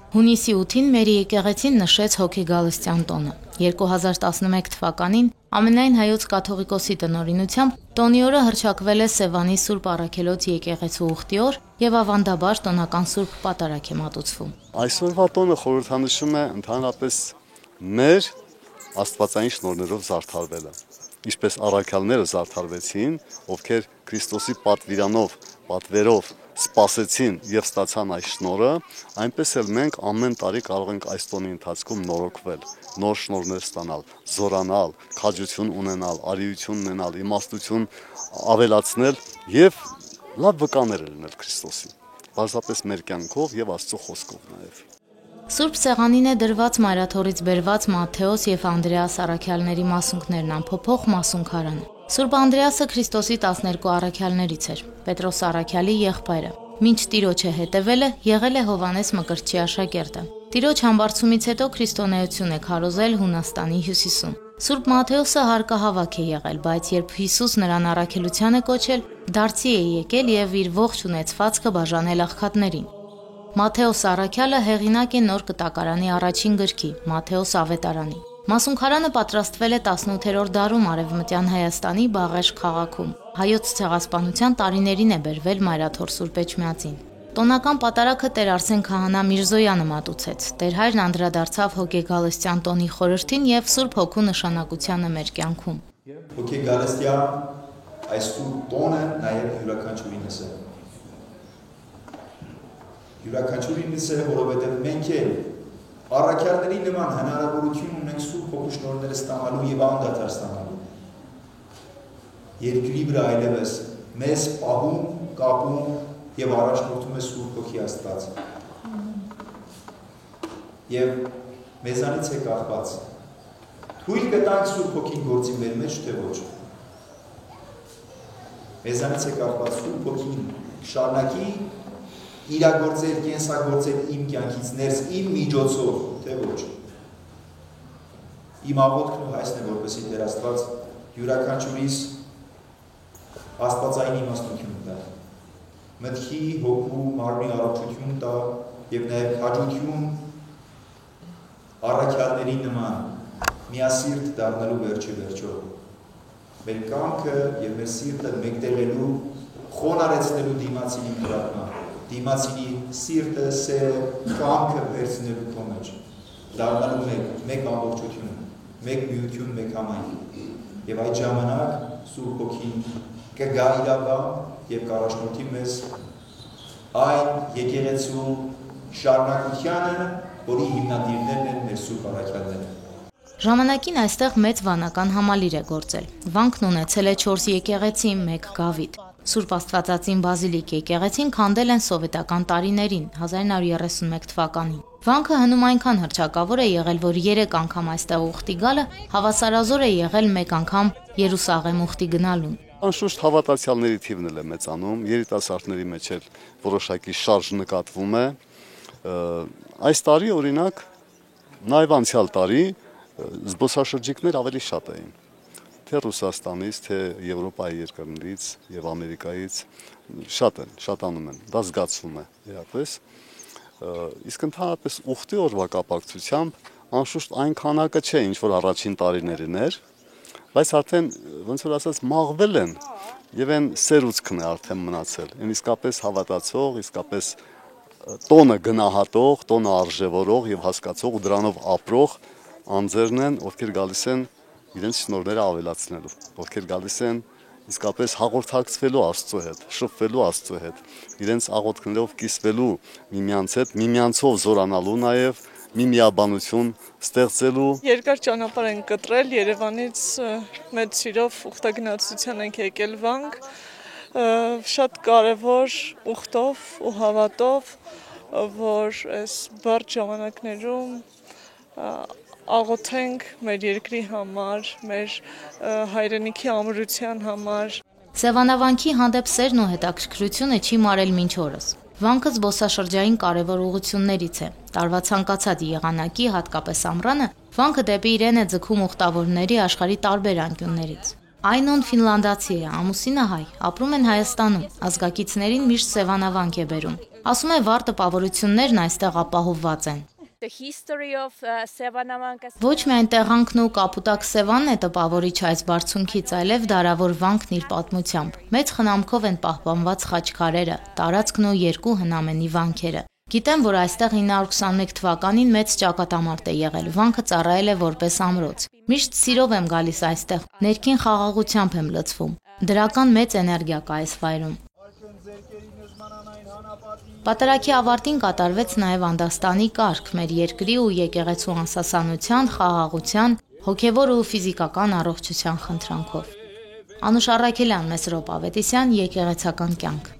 Հունիսի 8-ին մեր եկեղեցին նշեց Հոգեգալստյան տոնը։ 2011 թվականին ամենայն հայոց կաթողիկոսի տնօրինությամբ տոնի օրը հռչակվել է Սևանի Սուրբ Առաքելոց եկեղեցու ուխտի օր եւ ավանդաբար տոնական Սուրբ Պատարագ է մատուցվում։ Այսօրվա տոնը խորհրդանշում է ընդհանրապես մեր աստվածային շնորհներով զարդարվելը, ինչպես առաքյալները զարդարվեցին, ովքեր Քրիստոսի պատվերով սպասեցին եւ ստացան այս շնորհը, այնպես էլ մենք ամեն տարի կարող ենք այս տոնի ընթացքում նորոգվել, նոր շնորհներ ստանալ, զորանալ, քաջություն ունենալ, արիություն ունենալ, իմաստություն ավելացնել եւ լավ վկաներ լինել Քրիստոսին, բացապես մեր կյանքով եւ Աստծո խոսքով նաեւ։ Սուրբ Սեղանին է դրված Մայրաթորից բերված Մատթեոս եւ Անդրեաս առաքյալների մասունքներն ամփոփող մասունքարանը։ Սուրբ Անդրեասը Քրիստոսի 12 առաքյալներից էր, Պետրոս առաքյալի եղբայրը։ Մինչ Տիրոջը հետևելը եղել է Հովանես Մկրտչի աշակերտը։ Տիրոջ համբարձումից հետո քրիստոնեություն է քարոզել Հունաստանի հյուսիսում։ Սուրբ Մատթեոսը հարկահավաք է եղել, բայց երբ Հիսուս նրան առաքելության է կոչել, դարձի է եկել եւ իր ողջ ունեցվածքը բաժանել աղքատներին։ Մատթեոս առաքյալը հեղինակ է նոր կտակարանի առաջին գրքի՝ Մատթեոս Ավետարանի։ Մասունքարանը պատրաստվել է 18-րդ դարում Արևմտյան Հայաստանի Բաղեշ քաղաքում։ Հայոց ցեղասպանության տարիներին է բերվել Մայրաթոր Սուրբ Էջմիածին։ Տոնական պատարագը Տեր Արսեն Քահանա Միրզոյանը մատուցեց։ Տեր հայրն անդրադարձավ Հոգեգալստյան տոնի խորհրդին եւ Սուրբ Հոգու նշանակությանը մեր կյանքում։ Հոգեգալստյան այս տոնը նաեւ յուրաքանչյուրինս է։ Յուրաքանչյուրինս է, որովհետեւ մենք էլ առաքյալների նման հնարավորություն ունենք Սուրբ Հոգու շնորհները ստանալու եւ անդադար ստանալու։ Երկրի վրա այլևս մեզ պահում, կապում եւ առաջնորդում է Սուրբ Հոգի Աստված։ Եվ մեզանից է կախված։ Թույլ կտանք Սուրբ Հոգին գործի մեր մեջ, թե ոչ։ Մեզանից է կախված Սուրբ Հոգին շարունակի իրագործել, կենսագործել իմ կյանքից ներս, իմ միջոցով, թե ոչ։ Իմ աղոթքն ու հայցն է, որպեսզի Տեր Աստված յուրաքանչյուրիս աստվածային իմաստություն տա, մտքի, հոգու, մարմնի առողջություն տա եւ նաեւ հաջողություն առաքյալների նման միասիրտ դառնալու վերջո։ Մեր կամքը եւ մեր սիրտը մեկտեղելու, խոնարեցնելու դիմացինի կրակման, դիմացինի սիրտը, սերը, կամքը վերցնելու քո մեջ, դառնալու մեկ ամբողջություն, մեկ միություն, մեկ համայնք։ Եվ այդ ժամանակ Սուրբ Հոգին կգա իրավա եւ կառաջնորդի մեզ այն եկեղեցու շարունակությանը, որի հիմնադիրներն են մեր Սուրբ առաքյալները։ Ժամանակին այստեղ մեծ վանական համալիր է գործել։ Վանքն ունեցել է 4 եկեղեցի, 1 գավիթ։ Սուրբ Աստվածածին Բազիլիկ եկեղեցին քանդել են սովետական տարիներին 1931 թվականին։ Վանքը հնում այնքան հռչակավոր է եղել, որ 3 անգամ այստեղ ուխտի գալը հավասարազոր է եղել 1 անգամ Երուսաղեմ ուխտի գնալուն։ Անշուշտ հավատացյալների թիվն էլ է մեծանում, երիտասարդների մեջ էլ որոշակի շարժ նկատվում է։ Այս տարի օրինակ նաև անցյալ տարի զբոսաշրջիկներ ավելի շատ էին, թե Ռուսաստանից, թե Եվրոպայի երկրներից եւ Ամերիկայից շատանում են, դա զգացվում է իրապես, իսկ ընդհանրապես ուխտի օրվա կապակցությամբ անշուշտ այն քանակը չէ, ինչ որ առաջին տարիներին էր, բայց արդեն ոնց որ ասած մաղվել են եւ այն սերուցքն է արդեն մնացել, այն իսկապես հավատացող, իսկապես տոնը գնահատող, տոնը արժևորող եւ հասկացող ու դրանով ապրող անձերն են, ովքեր գալիս են իրենց շնորհները ավելացնելու, ովքեր գալիս են իսկապես հաղորդակցվելու Աստծո հետ, շփվելու Աստծո հետ, իրենց աղոթքներով կիսվելու միմյանց հետ, միմյանցով զորանալու նաև մի միաբանություն ստեղծելու։ Երկար ճանապարհ ենք կտրել Երևանից մեծ սիրով ուխտագնացության ենք եկել Վանք, շատ կարևոր ուխտով ու հավատով, որ այս բարդ ժամանակներում աղոթենք մեր երկրի համար, մեր հայրենիքի ամրության համար։ Սևանավանքի հանդեպ սերն ու հետաքրքրությունը չի մարել մինչ օրս։ Վանքը զբոսաշրջային կարևոր ուղղություններից է։ Տարվա ցանկացած եղանակի, հատկապես ամռանը, վանքը դեպի իրեն է ձգում ուխտավորների աշխարհի տարբեր անկյուններից։ Այնոն ֆինլանդացի է, ամուսինը հայ, ապրում են Հայաստանում, ազգակիցներին միշտ Սևանավանք է բերում։ Ասում է վառ տպավորություններն այստեղ ապահովված են։ Ոչ միայն տեղանքն ու Կապուտակ Սևանն է տպավորիչ այս բարձունքից, այլև դարավոր վանքն իր պատմությամբ։ Մեծ խնամքով են պահպանված խաչքարերը, տարածքն ու երկու հնամենի վանքերը։ Գիտեմ, որ այստեղ 921 թվականին մեծ ճակատամարտ է եղել, վանքը ծառայել է որպես ամրոց։ Միշտ սիրով եմ գալիս այստեղ, ներքին խաղաղությամբ եմ լցվում։ Դրական մեծ էներգիա կա այս վայրում։ Պատարագի ավարտին կատարվեց նաև Անդաստանի կարգ մեր երկրի ու եկեղեցու անսասանության, խաղաղության, հոգևոր ու ֆիզիկական առողջության խնդրանքով։ Անուշ Առաքելյան, Մեսրոպ Ավետիսյան, Եկեղեցական կյանք։